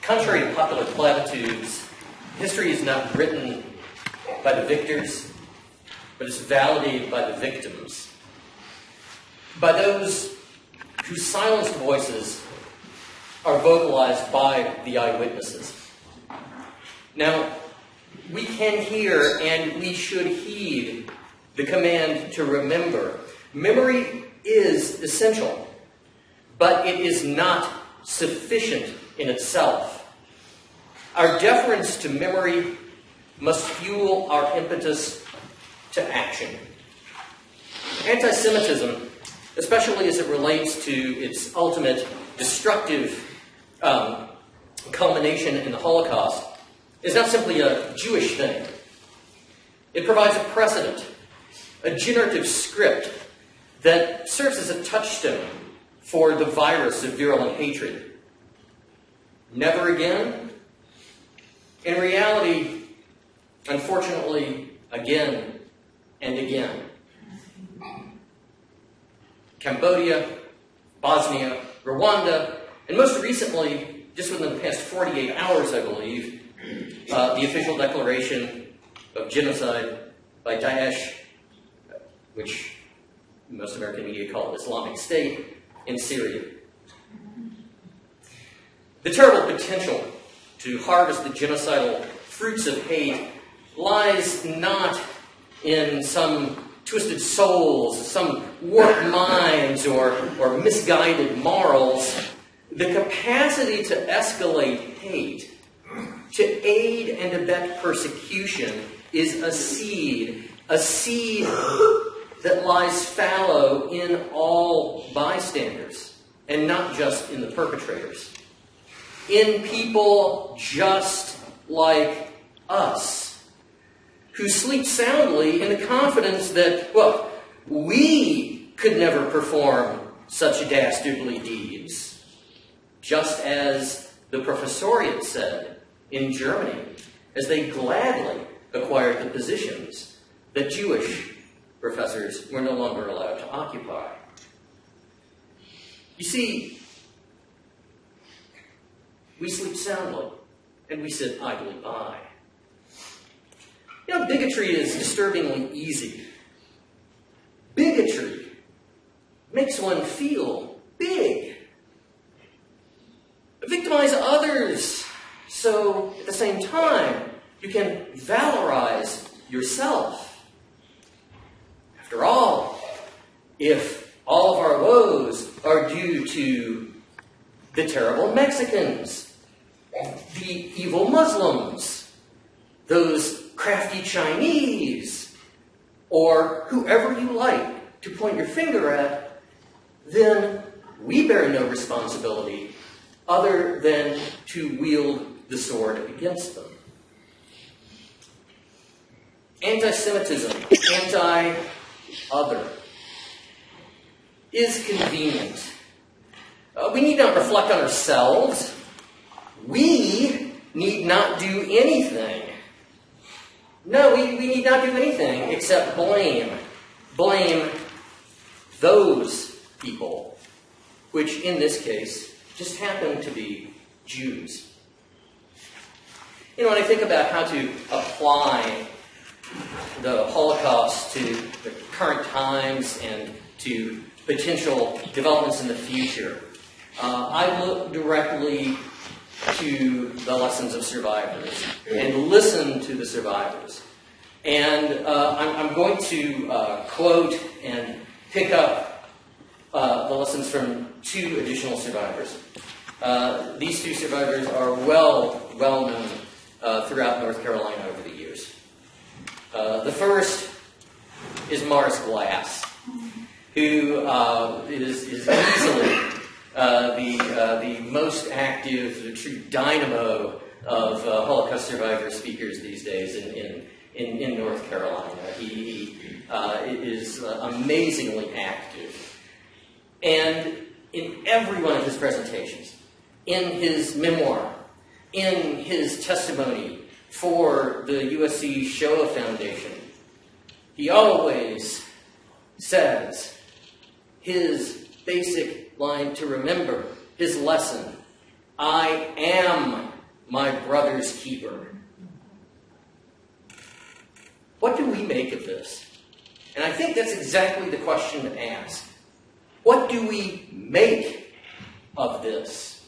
Contrary to popular platitudes, history is not written by the victors, but is validated by the victims, by those whose silenced voices are vocalized by the eyewitnesses. Now, we can hear and we should heed the command to remember. Memory is essential, but it is not sufficient in itself. Our deference to memory must fuel our impetus to action. Antisemitism, especially as it relates to its ultimate destructive culmination in the Holocaust, is not simply a Jewish thing. It provides a precedent, a generative script that serves as a touchstone for the virus of virulent hatred. Never again? In reality, unfortunately, again and again. Cambodia, Bosnia, Rwanda, and most recently, just within the past 48 hours, I believe, the official declaration of genocide by Daesh, which most American media call Islamic State, in Syria. The terrible potential to harvest the genocidal fruits of hate lies not in some twisted souls, some warped minds, or misguided morals. The capacity to escalate hate, to aid and abet persecution, is a seed that lies fallow in all bystanders, and not just in the perpetrators. In people just like us, who sleep soundly in the confidence that, well, we could never perform such dastardly deeds, just as the professoriate said in Germany, as they gladly acquired the positions that Jewish professors were no longer allowed to occupy. You see, we sleep soundly, and we sit idly by. You know, bigotry is disturbingly easy. Bigotry makes one feel big. Victimize others, so at the same time, you can valorize yourself. After all, if all of our woes are due to the terrible Mexicans, the evil Muslims, those crafty Chinese, or whoever you like to point your finger at, then we bear no responsibility other than to wield the sword against them. Antisemitism, anti-other, is convenient. We need not reflect on ourselves. We need not do anything. No, we need not do anything except blame. Blame those people, which in this case just happen to be Jews. You know, when I think about how to apply the Holocaust to the current times and to potential developments in the future, I look directly to the lessons of survivors and listen to the survivors. And I'm going to quote and pick up the lessons from two additional survivors. These two survivors are well known throughout North Carolina over the years. The first is Morris Glass, who is easily the most active, the true dynamo of Holocaust survivor speakers these days in North Carolina. He is amazingly active. And in every one of his presentations, in his memoir, in his testimony for the USC Shoah Foundation, he always says his basic line to remember, his lesson, I am my brother's keeper. What do we make of this? And I think that's exactly the question to ask. What do we make of this?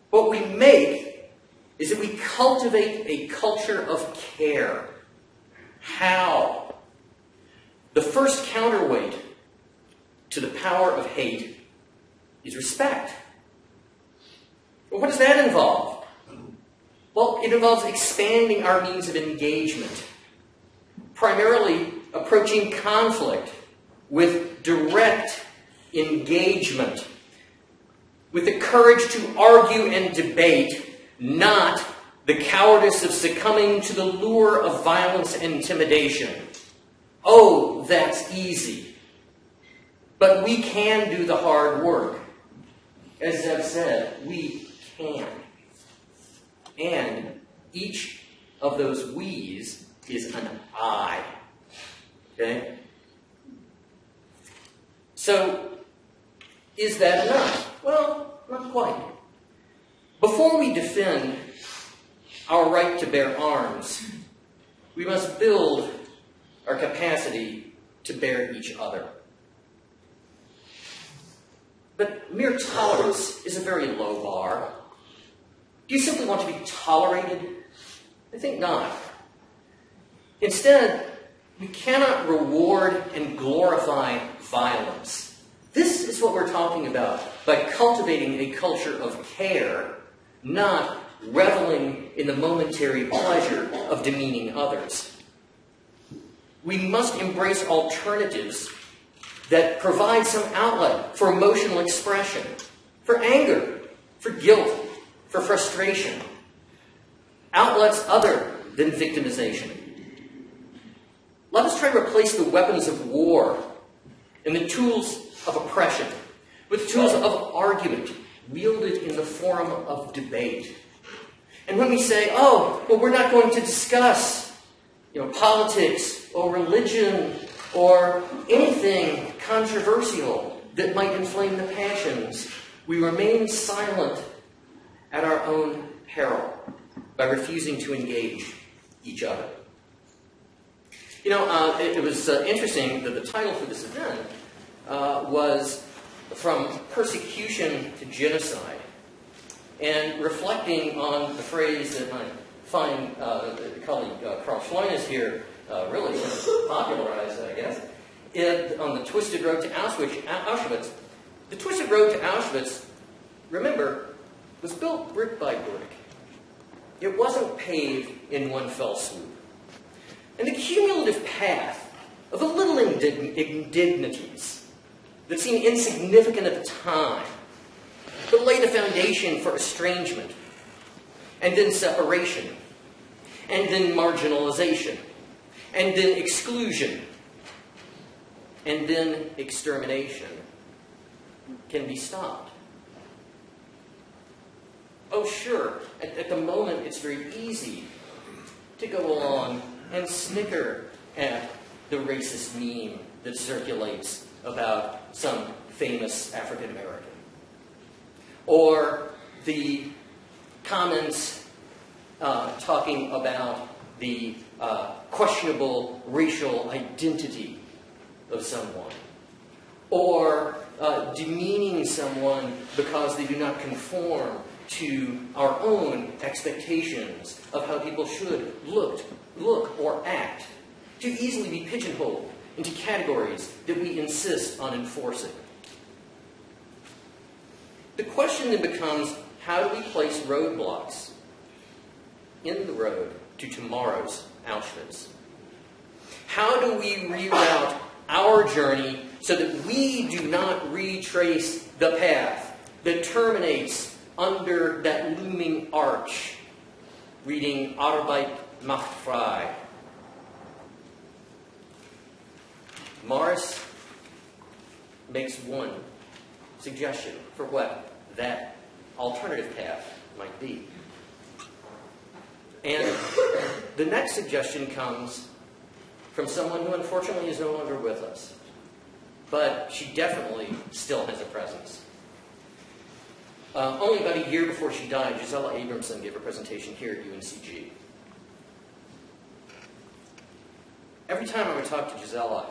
What we make is that we cultivate a culture of care. How? The first counterweight to the power of hate is respect. Well, what does that involve? Well, it involves expanding our means of engagement, primarily approaching conflict with direct engagement, with the courage to argue and debate, not the cowardice of succumbing to the lure of violence and intimidation. Oh, that's easy. But we can do the hard work. As I've said, we can. And each of those we's is an I. Okay? So, is that enough? Well, not quite. Before we defend our right to bear arms, we must build our capacity to bear each other. But mere tolerance is a very low bar. Do you simply want to be tolerated? I think not. Instead, we cannot reward and glorify violence. This is what we're talking about by cultivating a culture of care, not reveling in the momentary pleasure of demeaning others. We must embrace alternatives that provide some outlet for emotional expression, for anger, for guilt, for frustration. Outlets other than victimization. Let us try to replace the weapons of war and the tools of oppression with tools of argument wielded in the forum of debate. And when we say, oh, well, we're not going to discuss politics or religion or anything controversial that might inflame the passions, we remain silent at our own peril by refusing to engage each other. It was interesting that the title for this event was From Persecution to Genocide, and reflecting on the phrase that my fine colleague Karl Schleunes here really sort of popularized, I guess, on the Twisted Road to Auschwitz. The Twisted Road to Auschwitz, remember, was built brick by brick. It wasn't paved in one fell swoop. And the cumulative path of the little indignities that seemed insignificant at the time, but laid a foundation for estrangement, and then separation, and then marginalization, and then exclusion, and then extermination, can be stopped. Oh, sure, at the moment it's very easy to go along and snicker at the racist meme that circulates about some famous African American. Or the comments talking about the questionable racial identity of someone. Or demeaning someone because they do not conform to our own expectations of how people should look or act, to easily be pigeonholed into categories that we insist on enforcing. The question then becomes, how do we place roadblocks in the road to tomorrow's Auschwitz? How do we reroute our journey so that we do not retrace the path that terminates under that looming arch, reading Arbeit macht frei? Morris makes one suggestion for what that alternative path might be. And the next suggestion comes from someone who unfortunately is no longer with us. But she definitely still has a presence. Only about a year before she died, Gisela Abramson gave a presentation here at UNCG. Every time I would talk to Gisela,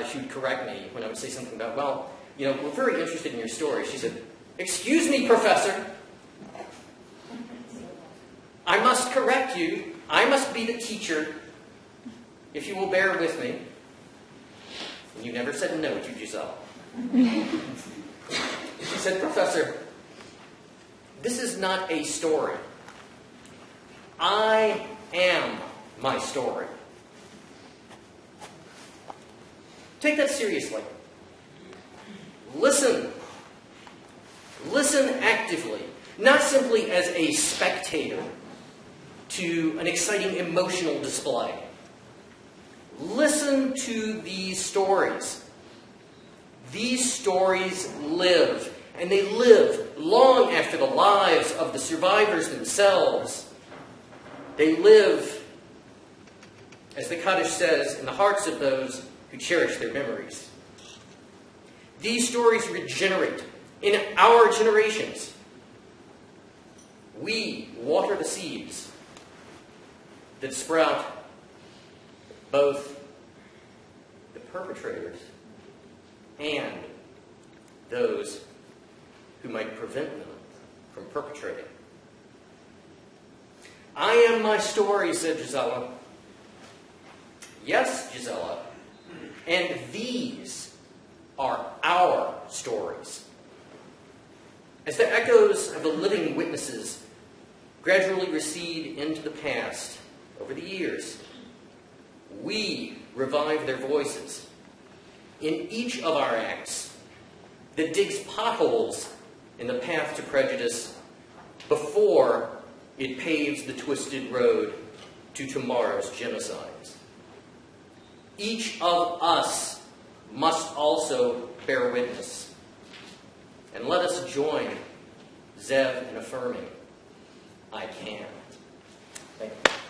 she would correct me when I would say something about, well, you know, we're very interested in your story. She said, "Excuse me, Professor. I must correct you. I must be the teacher, if you will bear with me." And you never said no to Gisela. She said, "Professor, this is not a story. I am my story." Take that seriously. Listen. Listen actively, not simply as a spectator to an exciting emotional display. Listen to these stories. These stories live, and they live long after the lives of the survivors themselves. They live, as the Kaddish says, in the hearts of those who cherish their memories. These stories regenerate in our generations. We water the seeds that sprout both the perpetrators and those who might prevent them from perpetrating. "I am my story," said Gisela. "Yes, Gisela, and these are our stories." As the echoes of the living witnesses gradually recede into the past over the years, we revive their voices in each of our acts that digs potholes in the path to prejudice before it paves the twisted road to tomorrow's genocides. Each of us must also bear witness. And let us join Zev in affirming, "I can." Thank you.